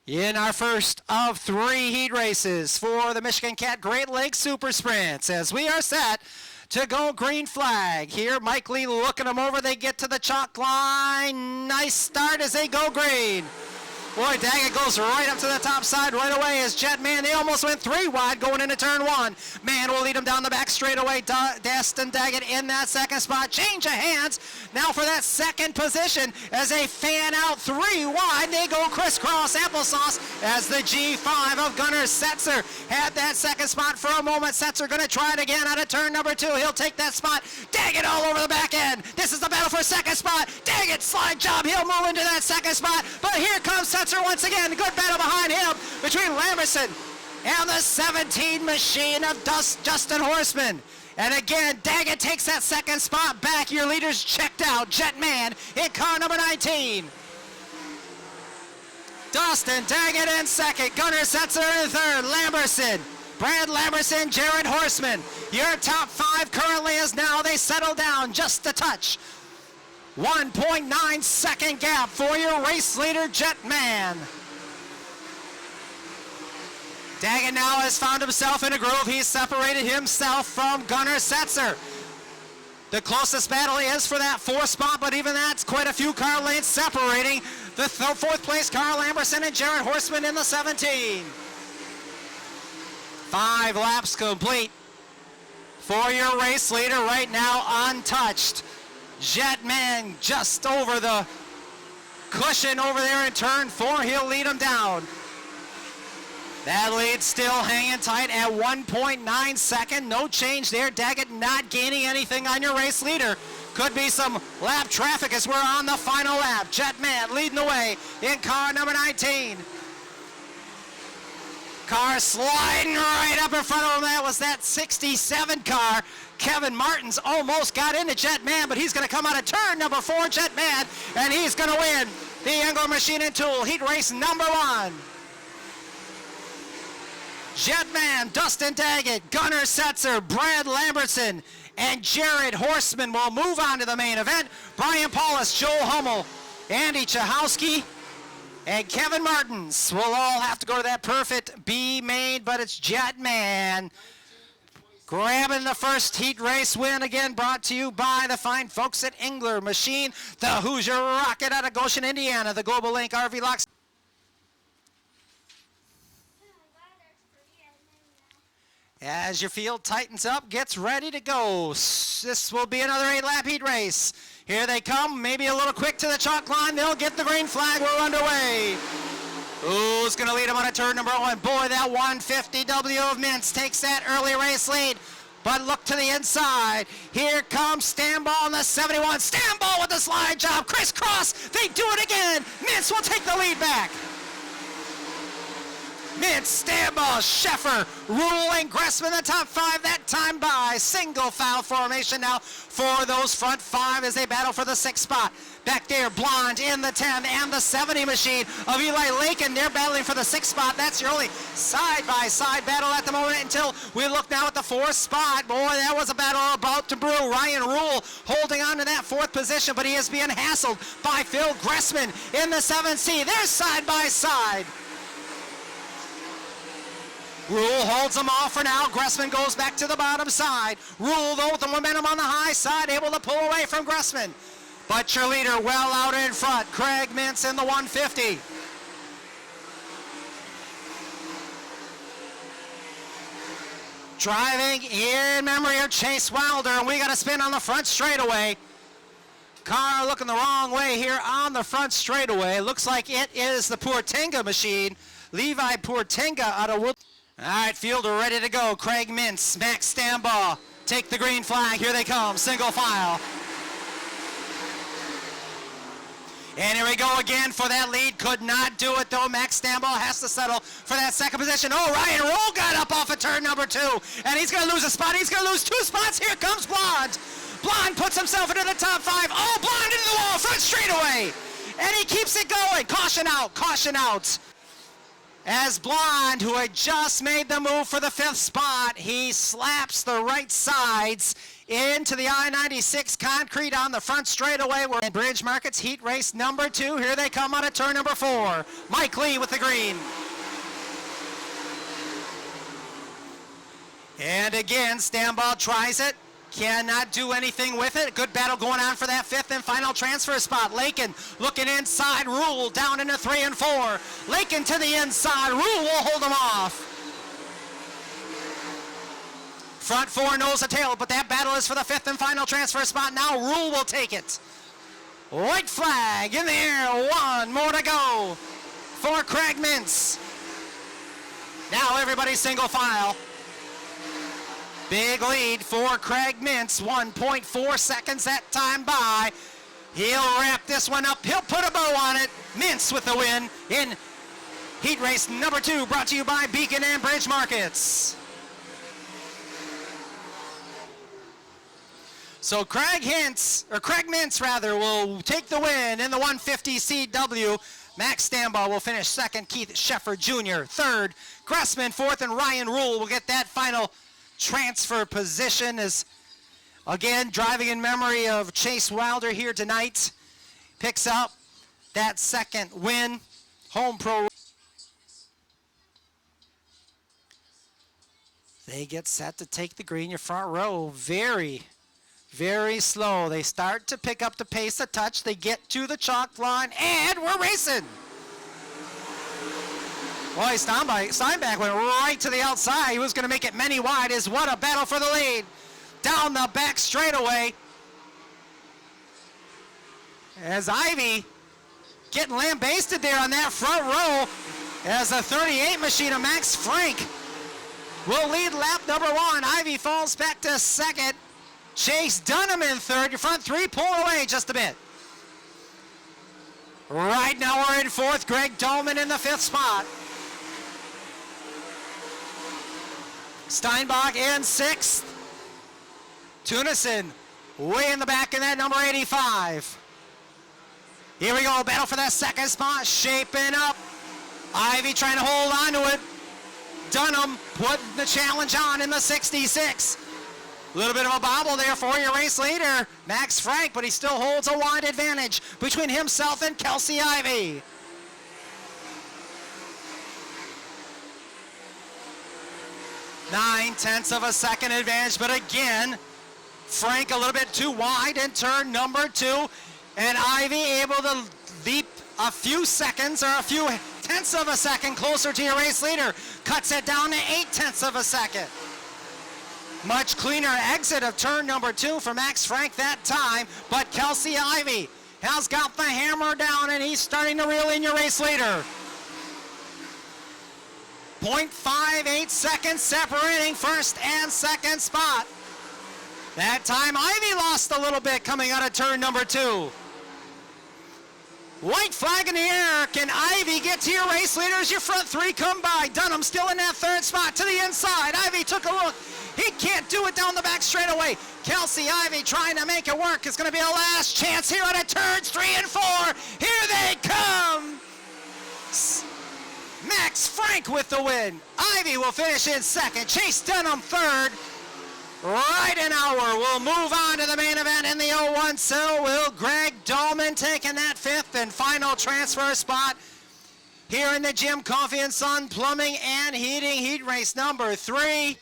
In our first of 3 heat races for the MichiganCAT Great Lakes Super Sprints, as we are set to go green flag. Here, Mike Lee looking them over. They get to the chalk line. Nice start as they go green. Boy, Daggett goes right up to the top side right away as Jetman. They almost went 3 wide going into turn 1. Man will lead him down the back straightaway. Destin Daggett in that second spot. Change of hands now for that second position as they fan out 3 wide. They go crisscross applesauce as the G5 of Gunnar Setzer had that second spot for a moment. Setzer going to try it again out of turn number 2. He'll take that spot. Daggett all over the back end. This is the battle for second spot. Daggett slide job. He'll move into that second spot. But here comes Setzer once again. Good battle behind him between Lamberson and the 17 machine of Justin Horseman. And again, Daggett takes that second spot back. Your leader's checked out. Jetman in car number 19. Dustin Daggett in second. Gunnar Setzer in third. Lamberson, Brad Lamberson, Jared Horseman. Your top 5 currently is now they settle down just a touch. 1.9 second gap for your race leader, Jetman. Daggett now has found himself in a groove. He's separated himself from Gunnar Setzer. The closest battle is for that 4th spot, but even that's quite a few car lengths separating the 4th place car, Lamberson and Jared Horseman in the 17. 5 laps complete for your race leader right now, untouched. Jetman just over the cushion over there in turn 4. He'll lead him down. That lead still hanging tight at 1.9 second. No change there. Daggett not gaining anything on your race leader. Could be some lap traffic as we're on the final lap. Jetman leading the way in car number 19. Car sliding right up in front of him. That was that 67 car. Kevin Martins almost got into Jetman, but he's going to come out of turn number 4, Jetman, and he's going to win the Engler Machine and Tool Heat Race number 1. Jetman, Dustin Daggett, Gunnar Setzer, Brad Lamberson, and Jared Horseman will move on to the main event. Brian Paulus, Joel Hummel, Andy Chahowski, and Kevin Martins will all have to go to that perfect B main, but it's Jetman grabbing the first heat race win, again brought to you by the fine folks at Engler Machine, the Hoosier Rocket out of Goshen, Indiana, the Global Link RV Locks. As your field tightens up, gets ready to go. This will be another 8-lap heat race. Here they come, maybe a little quick to the chalk line. They'll get the green flag. We're underway. Who's going to lead him on a turn number 1? Boy, that 150W of Mintz takes that early race lead. But look to the inside. Here comes Stanball in the 71. Stanball with the slide job. Crisscross. They do it again. Mintz will take the lead back. Mintz, Stanball, Sheffer, Rule, and Gressman the top 5 that time by. Single foul formation now for those front 5 as they battle for the 6th spot. Back there, Blonde in the 10 and the 70 machine of Eli Lakin. They're battling for the 6th spot. That's your only side-by-side battle at the moment until we look now at the 4th spot. Boy, that was a battle about to brew. Ryan Rule holding on to that 4th position, but he is being hassled by Phil Gressman in the 7C. They're side-by-side. Rule holds them off for now. Gressman goes back to the bottom side. Rule, though, with the momentum on the high side, able to pull away from Gressman. But your leader well out in front. Craig Mintz in the 150. Driving in memory of Chase Wilder, and we got a spin on the front straightaway. Car looking the wrong way here on the front straightaway. Looks like it is the Portenga machine. Levi Portenga out of Wood. All right, fielder ready to go. Craig Mintz, Max Stanball, take the green flag. Here they come, single file. And here we go again for that lead. Could not do it, though. Max Stanball has to settle for that second position. Oh, Ryan Roll got up off of turn number 2, and he's going to lose a spot. He's going to lose 2 spots. Here comes Blonde. Blonde puts himself into the top 5. Oh, Blonde into the wall, front straightaway. And he keeps it going. Caution out, caution out. As Blonde, who had just made the move for the 5th spot, he slaps the right sides into the I-96 concrete on the front straightaway. We're in Bridge Markets heat race number 2. Here they come out of turn number 4. Mike Lee with the green. And again, Stamball tries it. Cannot do anything with it. Good battle going on for that 5th and final transfer spot. Lakin looking inside. Rule down into 3 and 4. Lakin to the inside. Rule will hold him off. Front 4 nose to tail, but that battle is for the 5th and final transfer spot. Now Rule will take it. White flag in the air. 1 more to go for Craig Mintz. Now everybody single file. Big lead for Craig Mintz, 1.4 seconds that time by. He'll wrap this one up. He'll put a bow on it. Mintz with the win in heat race number 2, brought to you by Beacon and Bridge Markets. So Craig Mintz will take the win in the 150 CW. Max Stamball will finish 2nd. Keith Sheffer Jr. 3rd. Gressman 4th, and Ryan Rule will get that final transfer position. Is again driving in memory of Chase Wilder here tonight. Picks up that 2nd win. Home Pro. They get set to take the green. Your front row very, very slow. They start to pick up the pace a touch. They get to the chalk line, and we're racing. Boy, Steinbach went right to the outside. He was going to make it many wide. What a battle for the lead. Down the back straightaway. As Ivy getting lambasted there on that front row. As the 38 machine of Max Frank will lead lap number 1. Ivy falls back to 2nd. Chase Dunham in 3rd. Your front 3 pull away just a bit. Right now we're in 4th. Greg Dolman in the 5th spot. Steinbach in 6th. Tunison way in the back in that number 85. Here we go, battle for that 2nd spot, shaping up. Ivy trying to hold on to it. Dunham putting the challenge on in the 66. A little bit of a bobble there for your race leader, Max Frank, but he still holds a wide advantage between himself and Kelsey Ivy. Nine-tenths of a second advantage, but again, Frank a little bit too wide in turn number 2, and Ivy able to leap a few seconds or a few tenths of a second closer to your race leader. Cuts it down to 8/10 of a second. Much cleaner exit of turn number 2 for Max Frank that time, but Kelsey Ivy has got the hammer down, and he's starting to reel in your race leader. 0.58 seconds separating 1st and 2nd spot. That time Ivy lost a little bit coming out of turn number 2. White flag in the air. Can Ivy get to your race leader as your front 3 come by? Dunham still in that 3rd spot to the inside. Ivy took a look. He can't do it down the back straightaway. Kelsey Ivy trying to make it work. It's going to be a last chance here out of turns 3 and 4. Here they come. Max Frank with the win. Ivy will finish in 2nd. Chase Dunham 3rd. Right an hour. We'll move on to the main event in the 01. So will Greg Dolman taking that 5th and final transfer spot here in the Jim Coffee and Son Plumbing and Heating heat race number 3.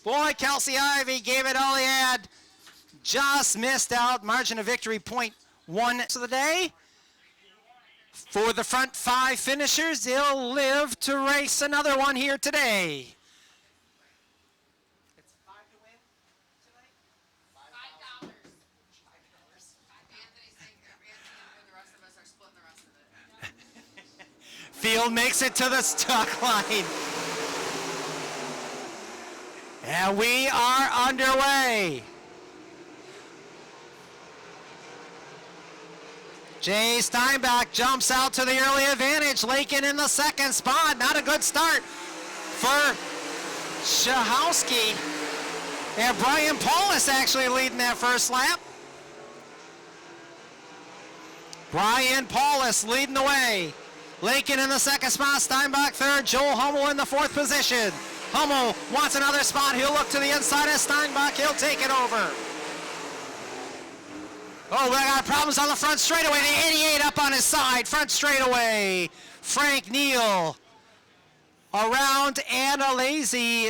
Boy, Kelsey Ivy gave it all he had. Just missed out. Margin of victory 0.1 of the day. For the front 5 finishers, they'll live to race another one here today. It's 5 to win tonight? $5. Anthony's saying the rest of us are splitting the rest of it. Field makes it to the stock line. And we are underway. Jay Steinbach jumps out to the early advantage. Lakin in the 2nd spot. Not a good start for Shahowski. And Brian Paulus actually leading that 1st lap. Brian Paulus leading the way. Lincoln in the second spot, Steinbach third, Joel Hummel in the fourth position. Hummel wants another spot. He'll look to the inside of Steinbach. He'll take it over. Oh, we got problems on the front straightaway. The 88 up on his side. Front straightaway. Frank Neal around and a lazy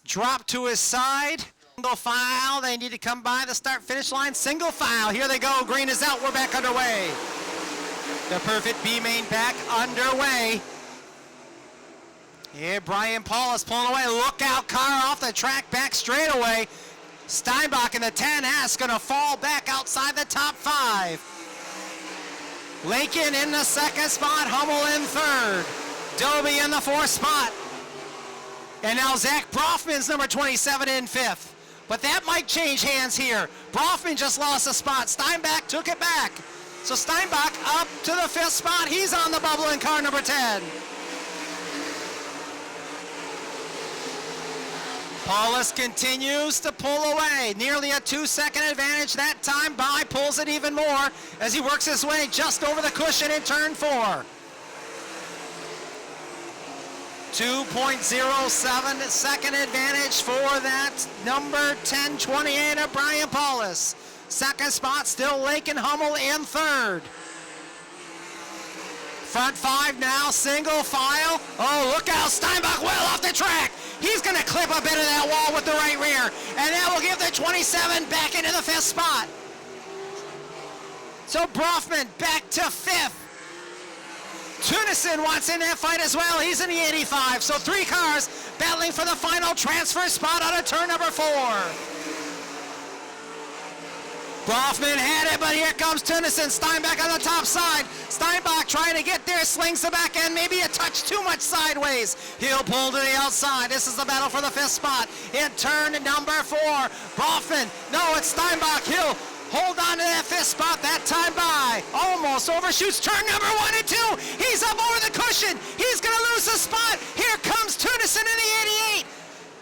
drop to his side. Single file. They need to come by the start-finish line. Single file. Here they go. Green is out. We're back underway. The perfect B main back underway. Here, Brian Paulus pulling away. Look out, car off the track, back straightaway. Steinbach in the 10S going to fall back outside the top 5. Lincoln in the second spot, Hummel in third. Doby in the fourth spot. And now Zach Brofman's number 27 in fifth. But that might change hands here. Brofman just lost a spot. Steinbach took it back. So Steinbach up to the fifth spot. He's on the bubble in car number 10. Paulus continues to pull away. Nearly a 2-second advantage that time by. Pulls it even more as he works his way just over the cushion in turn 4. 2.07 second advantage for that number 1028 of Brian Paulus. Second spot still Lincoln, Hummel in third. Front 5 now, single file. Oh, look out, Steinbach well off the track. He's going to clip a bit of that wall with the right rear, and that will give the 27 back into the 5th spot. So Brofman back to 5th. Tunison wants in that fight as well. He's in the 85. So 3 cars battling for the final transfer spot out of turn number 4. Brofman had it, but here comes Tunison. Steinbach on the top side. Steinbach trying to get there, slings the back end, maybe a touch too much sideways. He'll pull to the outside. This is the battle for the 5th spot in turn number 4. Brofman, no, it's Steinbach. He'll hold on to that 5th spot that time by. Almost overshoots turn number 1 and 2. He's up over the cushion. He's going to lose the spot. Here comes Tunison in the 88.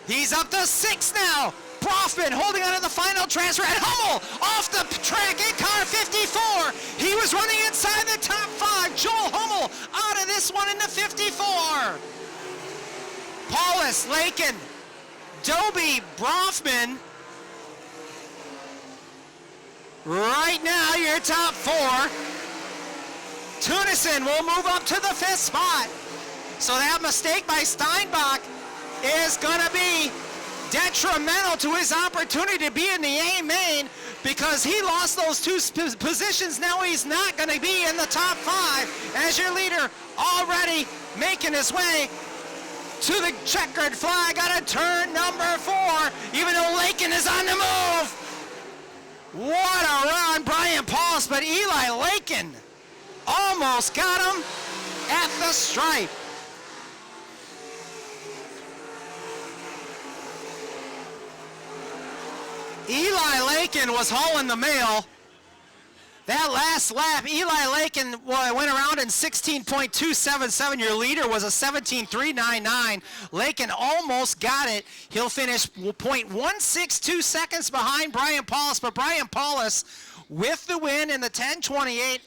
He's up to 6 now. Brofman holding on to the final transfer, and Hummel off the track in car 54. He was running inside the top 5. Joel Hummel out of this one in the 54. Paulus, Lakin, Doby, Brofman. Right now, your top 4. Tunison will move up to the 5th spot. So that mistake by Steinbach is going to be detrimental to his opportunity to be in the A main because he lost those 2 positions. Now he's not going to be in the top 5 as your leader already making his way to the checkered flag out of turn number 4, even though Lakin is on the move. What a run, Brian Paulus, but Eli Lakin almost got him at the stripe. Eli Lakin was hauling the mail. That last lap, Eli Lakin went around in 16.277. Your leader was a 17.399. Lakin almost got it. He'll finish 0.162 seconds behind Brian Paulus, but Brian Paulus with the win in the 1028